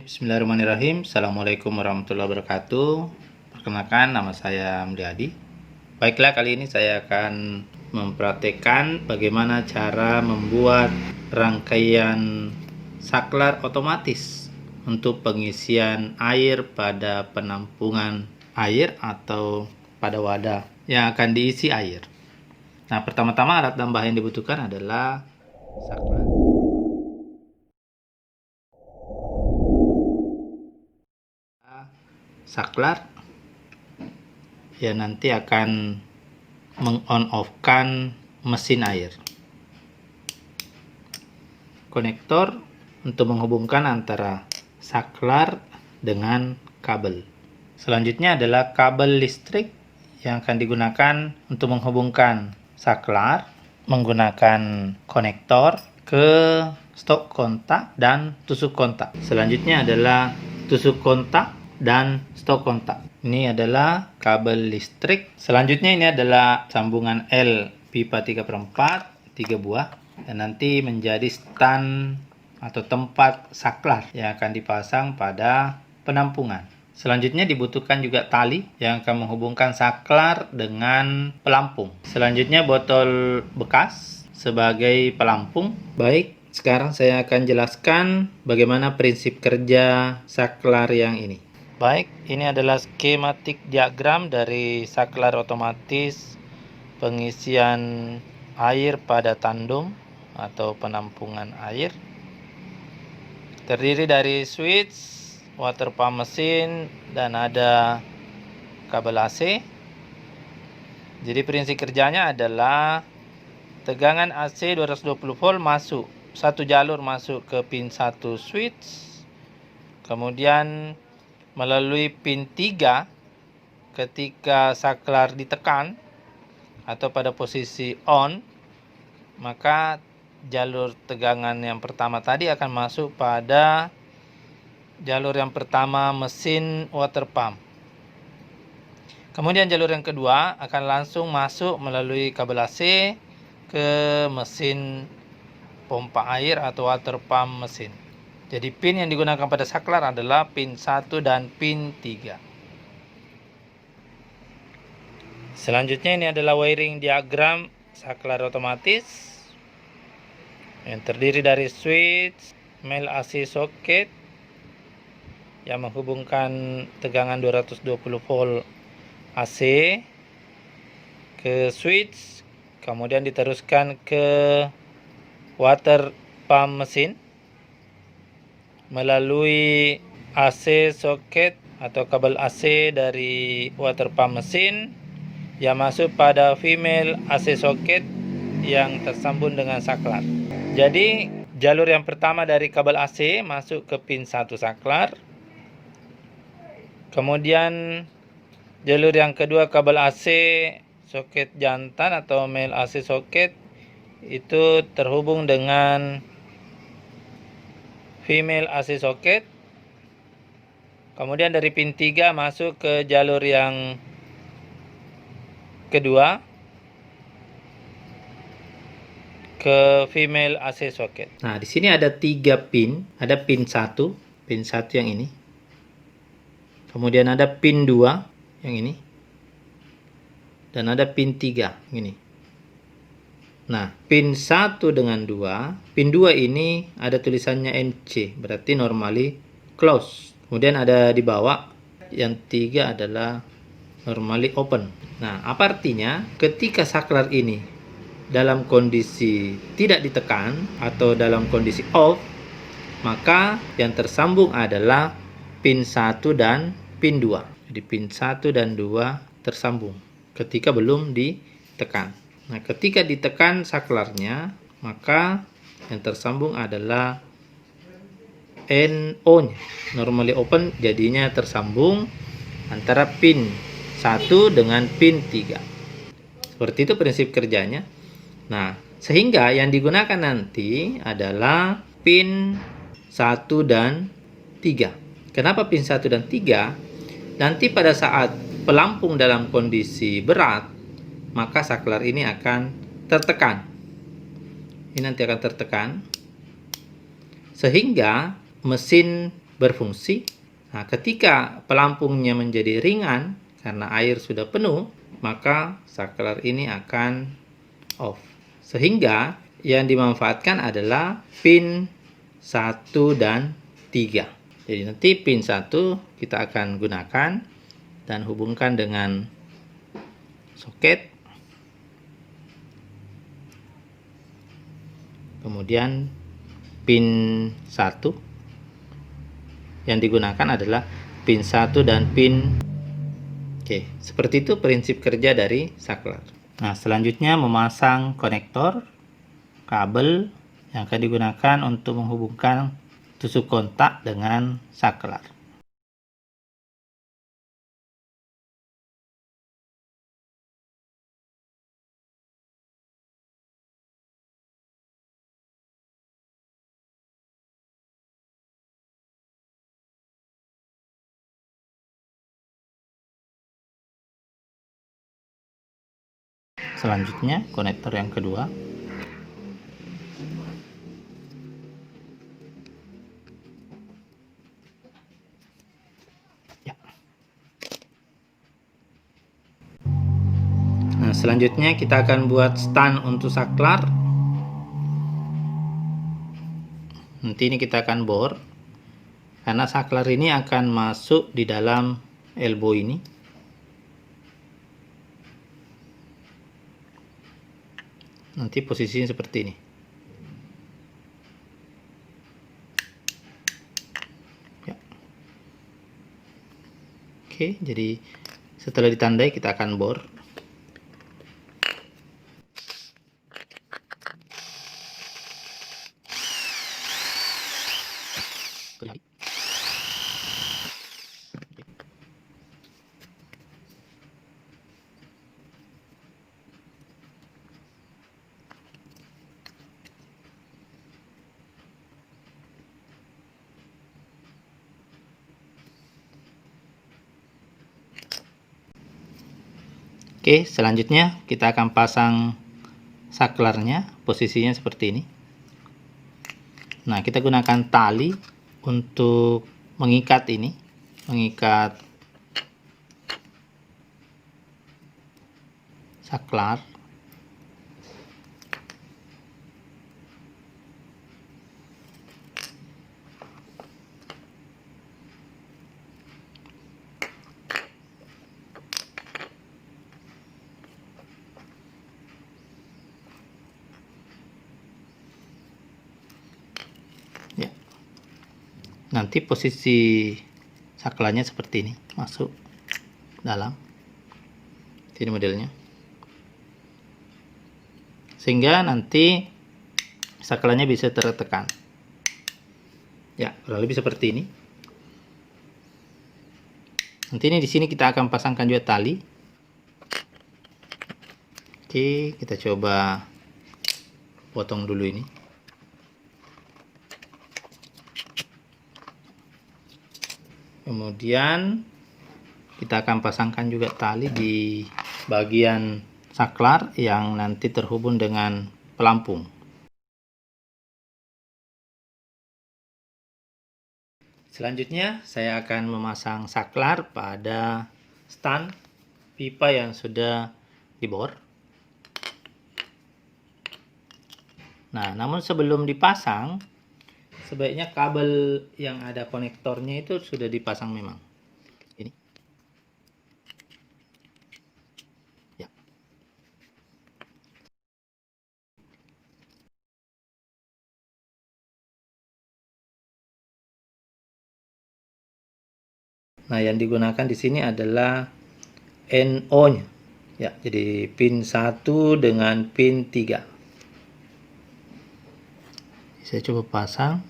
Bismillahirrahmanirrahim. Assalamualaikum warahmatullahi wabarakatuh. Perkenalkan, nama saya Mulyadi. Baiklah, kali ini saya akan mempraktekkan bagaimana cara membuat rangkaian saklar otomatis untuk pengisian air pada penampungan air atau pada wadah yang akan diisi air. Nah, pertama-tama alat tambah yang dibutuhkan adalah saklar. Saklar ya nanti akan meng-on-off-kan mesin air. Konektor untuk menghubungkan antara saklar dengan kabel. Selanjutnya adalah kabel listrik yang akan digunakan untuk menghubungkan saklar menggunakan konektor ke stop kontak dan tusuk kontak. Selanjutnya adalah tusuk kontak dan stop kontak. Ini adalah kabel listrik. Selanjutnya ini adalah sambungan L pipa 3/4 3 buah dan nanti menjadi stand atau tempat saklar yang akan dipasang pada penampungan. Selanjutnya dibutuhkan juga tali yang akan menghubungkan saklar dengan pelampung. Selanjutnya botol bekas sebagai pelampung. Baik, sekarang saya akan jelaskan bagaimana prinsip kerja saklar yang ini. Baik, ini adalah skematik diagram dari saklar otomatis pengisian air pada tandung atau penampungan air. Terdiri dari switch, water pump mesin, dan ada kabel AC. Jadi prinsip kerjanya adalah tegangan AC 220 volt masuk, satu jalur masuk ke pin 1 switch, kemudian melalui pin 3 ketika saklar ditekan atau pada posisi on, maka jalur tegangan yang pertama tadi akan masuk pada jalur yang pertama mesin water pump. Kemudian jalur yang kedua akan langsung masuk melalui kabel AC ke mesin pompa air atau water pump mesin. Jadi pin yang digunakan pada saklar adalah pin 1 dan pin 3. Selanjutnya ini adalah wiring diagram saklar otomatis yang terdiri dari switch, male AC socket yang menghubungkan tegangan 220 volt AC ke switch, kemudian diteruskan ke water pump mesin melalui AC socket atau kabel AC dari water pump mesin yang masuk pada female AC socket yang tersambung dengan saklar. Jadi jalur yang pertama dari kabel AC masuk ke pin 1 saklar. Kemudian jalur yang kedua kabel AC soket jantan atau male AC socket itu terhubung dengan female AC socket. Kemudian dari pin 3 masuk ke jalur yang kedua ke female AC socket. Nah, di sini ada 3 pin. Ada pin 1 yang ini. Kemudian ada pin 2 yang ini. Dan ada pin 3 ini. Nah, pin 1 dengan 2, pin 2 ini ada tulisannya NC, berarti normally close. Kemudian ada di bawah, yang 3 adalah normally open. Nah, apa artinya? Ketika saklar ini dalam kondisi tidak ditekan atau dalam kondisi off, maka yang tersambung adalah pin 1 dan pin 2. Jadi pin 1 dan 2 tersambung ketika belum ditekan. Nah, ketika ditekan saklarnya, maka yang tersambung adalah NO-nya. Normally open, jadinya tersambung antara pin 1 dengan pin 3. Seperti itu prinsip kerjanya. Nah, sehingga yang digunakan nanti adalah pin 1 dan 3. Kenapa pin 1 dan 3? Nanti pada saat pelampung dalam kondisi berat, maka saklar ini akan tertekan. Ini nanti akan tertekan sehingga mesin berfungsi. Nah, ketika pelampungnya menjadi ringan karena air sudah penuh, maka saklar ini akan off. Sehingga yang dimanfaatkan adalah pin 1 dan 3. Jadi nanti pin 1 kita akan gunakan dan hubungkan dengan soket. Kemudian pin 1 yang digunakan adalah pin 1 dan pin. Oke, seperti itu prinsip kerja dari saklar. Nah, selanjutnya memasang konektor kabel yang akan digunakan untuk menghubungkan tusuk kontak dengan saklar. Selanjutnya konektor yang kedua. Ya. Nah, selanjutnya kita akan buat stand untuk saklar. Nanti ini kita akan bor, karena saklar ini akan masuk di dalam elbow ini. Nanti posisinya seperti ini. Ya. Oke, jadi setelah ditandai kita akan bor. Oke, selanjutnya kita akan pasang saklarnya, posisinya seperti ini. Nah, kita gunakan tali untuk mengikat ini, mengikat saklar. Ya. Nanti posisi saklarnya seperti ini, masuk dalam. Ini modelnya. Sehingga nanti saklarnya bisa tertekan. Ya, kurang lebih seperti ini. Nanti ini di sini kita akan pasangkan juga tali. Oke, kita coba potong dulu ini. Kemudian kita akan pasangkan juga tali di bagian saklar yang nanti terhubung dengan pelampung. Selanjutnya saya akan memasang saklar pada stand pipa yang sudah dibor. Nah, namun sebelum dipasang, sebaiknya kabel yang ada konektornya itu sudah dipasang memang. Ini. Ya. Nah, yang digunakan di sini adalah NO-nya. Ya, jadi pin 1 dengan pin 3. Saya coba pasang.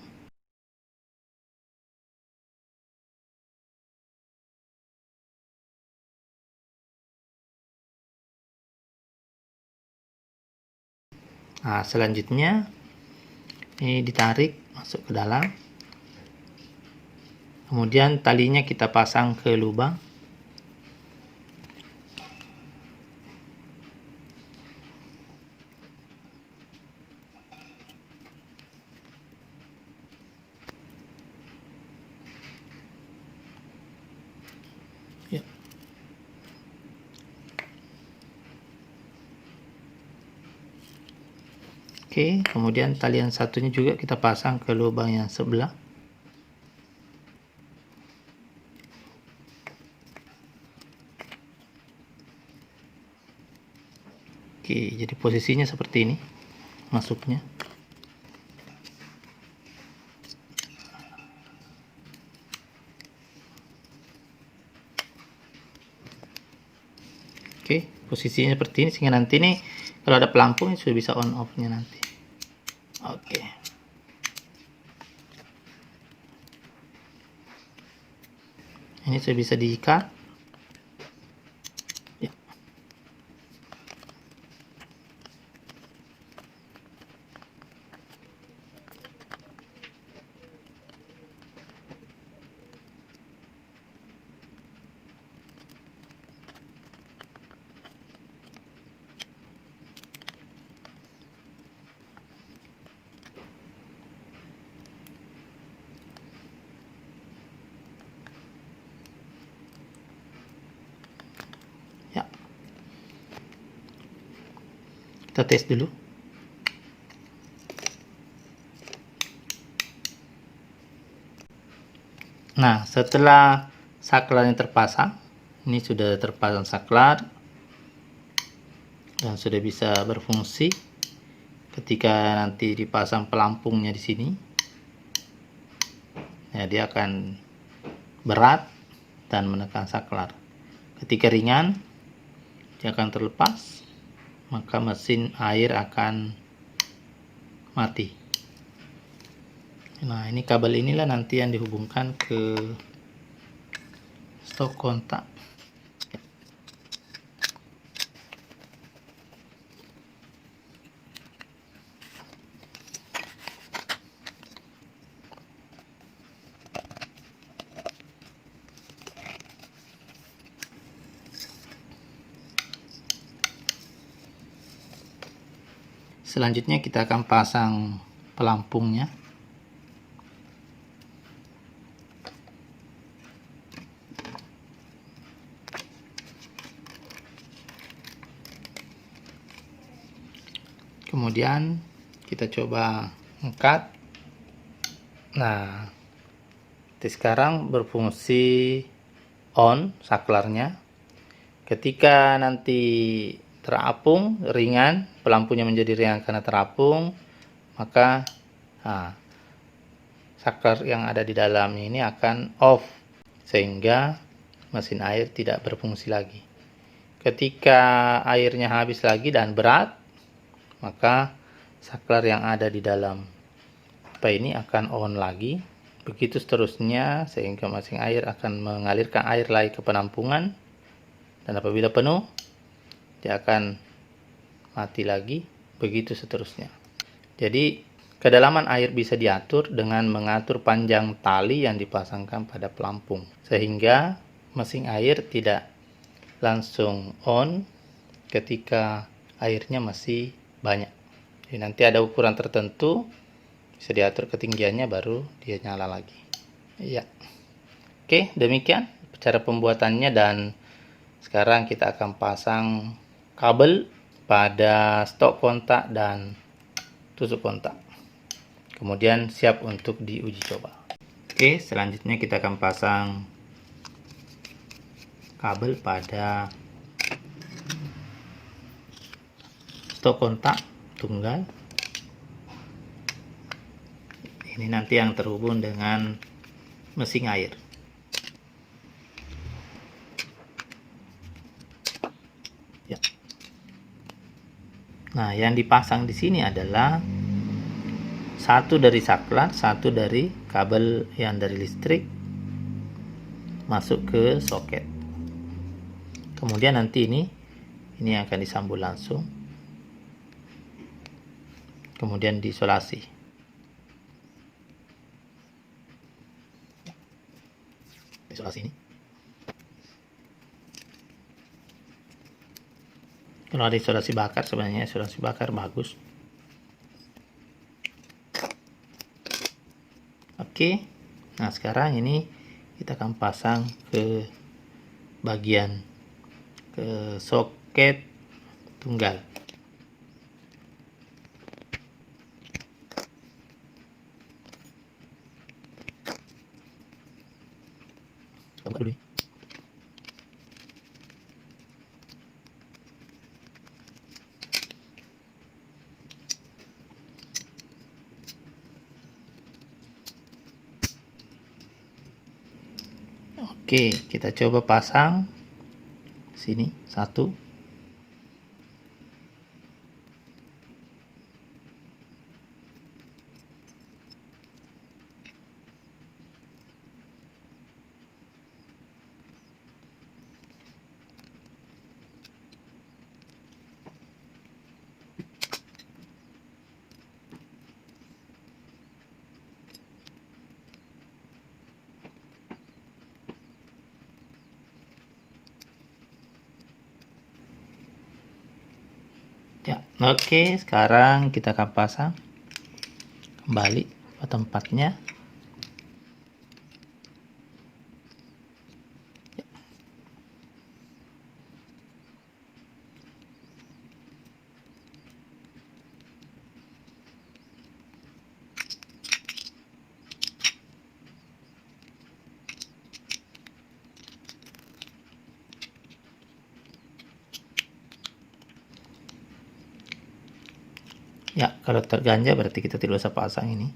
Nah, selanjutnya ini ditarik masuk ke dalam. Kemudian talinya kita pasang ke lubang. Oke, kemudian talian satunya juga kita pasang ke lubang yang sebelah. Oke, jadi posisinya seperti ini masuknya. Oke, posisinya seperti ini sehingga nanti nih kalau ada pelampung sudah bisa on off nya nanti. Oke. Ini sudah bisa diikat. Ya. Ya. Kita tes dulu. Nah, setelah saklarnya terpasang, ini sudah terpasang saklar dan sudah bisa berfungsi. Ketika nanti dipasang pelampungnya di sini, ya dia akan berat dan menekan saklar. Ketika ringan, dia akan terlepas, maka mesin air akan mati. Nah, ini kabel inilah nanti yang dihubungkan ke stok kontak. Selanjutnya kita akan pasang pelampungnya. Kemudian kita coba angkat. Nah, sekarang berfungsi on saklarnya. Ketika nanti terapung ringan, pelampunya menjadi ringan karena terapung, maka saklar yang ada di dalamnya ini akan off sehingga mesin air tidak berfungsi lagi. Ketika airnya habis lagi dan berat, maka saklar yang ada di dalam pipa ini akan on lagi. Begitu seterusnya sehingga mesin air akan mengalirkan air lagi ke penampungan, dan apabila penuh dia akan mati lagi, begitu seterusnya. Jadi kedalaman air bisa diatur dengan mengatur panjang tali yang dipasangkan pada pelampung, sehingga mesin air tidak langsung on ketika airnya masih banyak. Jadi nanti ada ukuran tertentu, bisa diatur ketinggiannya, baru dia nyala lagi. Ya. Oke, demikian cara pembuatannya, dan sekarang kita akan pasang kabel pada stok kontak dan tusuk kontak. Kemudian siap untuk diuji coba. Oke, selanjutnya kita akan pasang kabel pada stok kontak tunggal. Ini nanti yang terhubung dengan mesin air. Ya. Nah, yang dipasang di sini adalah satu dari saklar, satu dari kabel yang dari listrik masuk ke soket. Kemudian nanti ini akan disambung langsung, kemudian diisolasi. Isolasi ini. Kalau ada isolasi bakar, sebenarnya isolasi bakar bagus. Oke, nah sekarang ini kita akan pasang ke bagian ke soket tunggal. buka dulu. Oke, kita coba pasang sini satu. Ya, oke, sekarang kita akan pasang kembali ke tempatnya. Ya, kalau terganja berarti kita tidak usah pasang ini.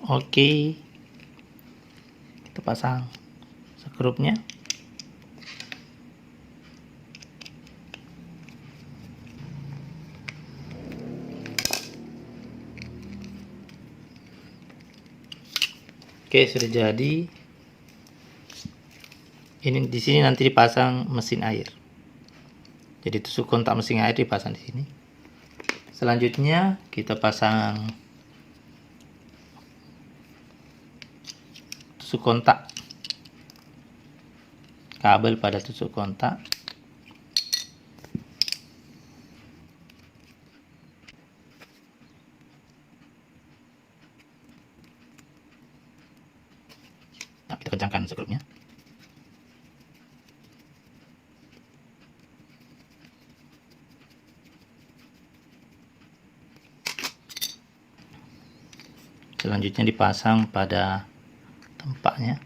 Oke, kita pasang skrupnya. Oke, sudah jadi. Ini di sini nanti dipasang mesin air. Jadi tusuk kontak mesin air dipasang di sini. Selanjutnya kita pasang tusuk kontak kabel pada tusuk kontak. Nah, kita kencangkan skrupnya. Selanjutnya dipasang pada tempatnya.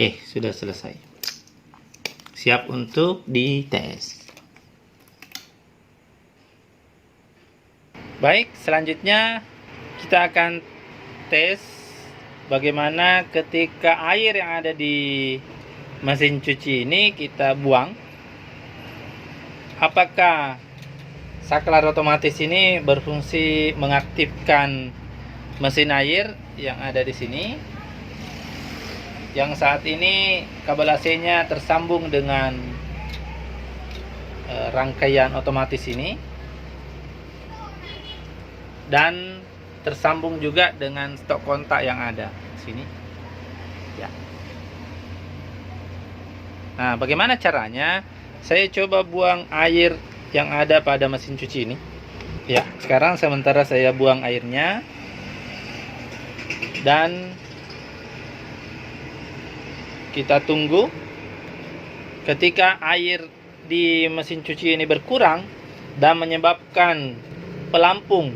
Oke, sudah selesai. Siap untuk dites. Baik, selanjutnya kita akan tes bagaimana ketika air yang ada di mesin cuci ini kita buang. Apakah saklar otomatis ini berfungsi mengaktifkan mesin air yang ada di sini? Yang saat ini kabel AC-nya tersambung dengan rangkaian otomatis ini dan tersambung juga dengan stok kontak yang ada di sini. Ya. Nah, bagaimana caranya? Saya coba buang air yang ada pada mesin cuci ini. Ya, sekarang sementara saya buang airnya dan kita tunggu ketika air di mesin cuci ini berkurang dan menyebabkan pelampung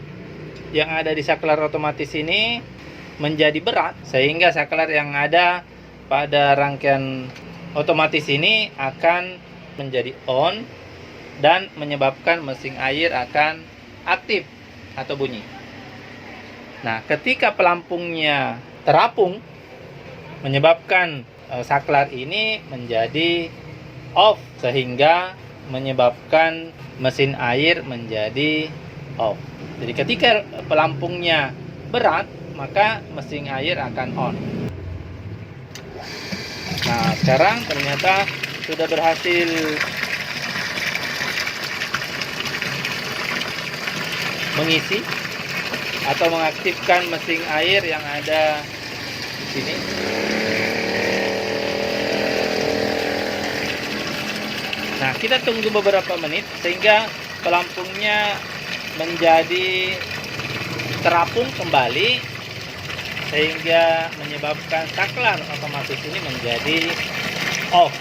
yang ada di saklar otomatis ini menjadi berat, sehingga saklar yang ada pada rangkaian otomatis ini akan menjadi on dan menyebabkan mesin air akan aktif atau bunyi. Nah, ketika pelampungnya terapung menyebabkan saklar ini menjadi off, sehingga menyebabkan mesin air menjadi off. Jadi ketika pelampungnya berat maka mesin air akan on. Nah, sekarang ternyata sudah berhasil mengisi atau mengaktifkan mesin air yang ada di sini. Nah, kita tunggu beberapa menit sehingga pelampungnya menjadi terapung kembali, sehingga menyebabkan saklar otomatis ini menjadi off.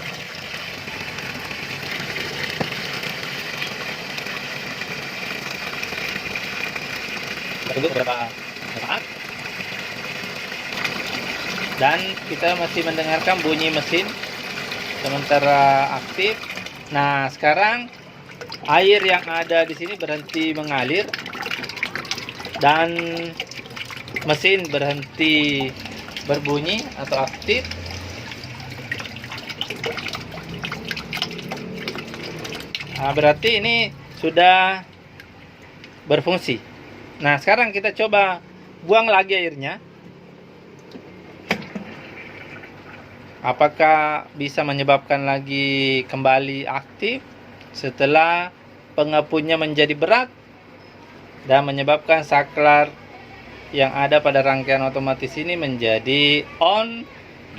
Tunggu beberapa saat dan kita masih mendengarkan bunyi mesin sementara aktif. Nah, sekarang air yang ada di sini berhenti mengalir dan mesin berhenti berbunyi atau aktif. Nah, berarti ini sudah berfungsi. Nah, sekarang kita coba buang lagi airnya. Apakah bisa menyebabkan lagi kembali aktif setelah pengepunnya menjadi berat dan menyebabkan saklar yang ada pada rangkaian otomatis ini menjadi on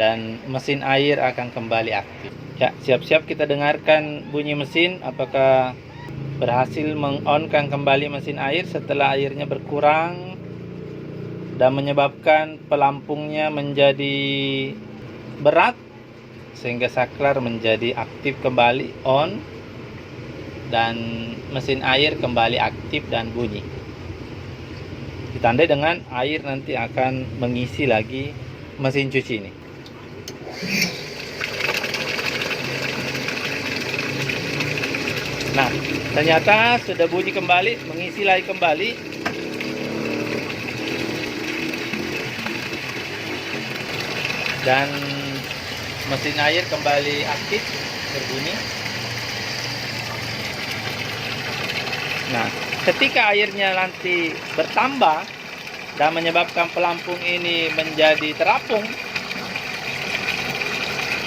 dan mesin air akan kembali aktif. Ya, siap-siap kita dengarkan bunyi mesin apakah berhasil meng-onkan kembali mesin air setelah airnya berkurang dan menyebabkan pelampungnya menjadi berat sehingga saklar menjadi aktif kembali on dan mesin air kembali aktif dan bunyi. Ditandai dengan air nanti akan mengisi lagi mesin cuci ini. Nah, ternyata sudah bunyi kembali, mengisi lagi kembali. Dan mesin air kembali aktif berbunyi. Nah, ketika airnya nanti bertambah dan menyebabkan pelampung ini menjadi terapung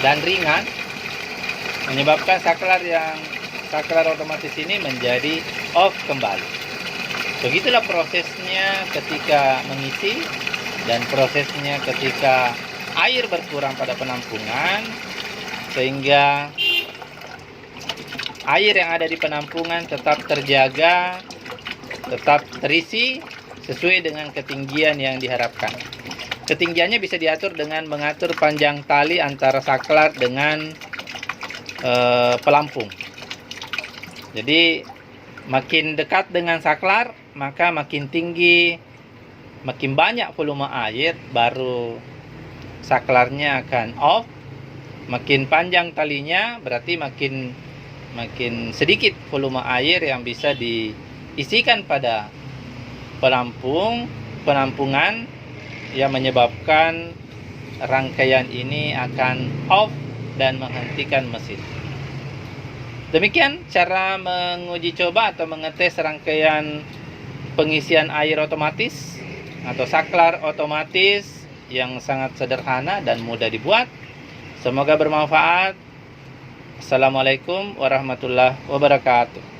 dan ringan, menyebabkan saklar otomatis ini menjadi off kembali. Begitulah prosesnya ketika mengisi dan prosesnya ketika air berkurang pada penampungan, sehingga air yang ada di penampungan tetap terjaga, tetap terisi sesuai dengan ketinggian yang diharapkan. Ketinggiannya bisa diatur dengan mengatur panjang tali antara saklar dengan pelampung. Jadi makin dekat dengan saklar maka makin tinggi, makin banyak volume air, baru saklarnya akan off. Makin panjang talinya berarti makin sedikit volume air yang bisa diisikan pada penampungan yang menyebabkan rangkaian ini akan off dan menghentikan mesin. Demikian cara menguji coba atau mengetes rangkaian pengisian air otomatis atau saklar otomatis yang sangat sederhana dan mudah dibuat. Semoga bermanfaat. Assalamualaikum warahmatullahi wabarakatuh.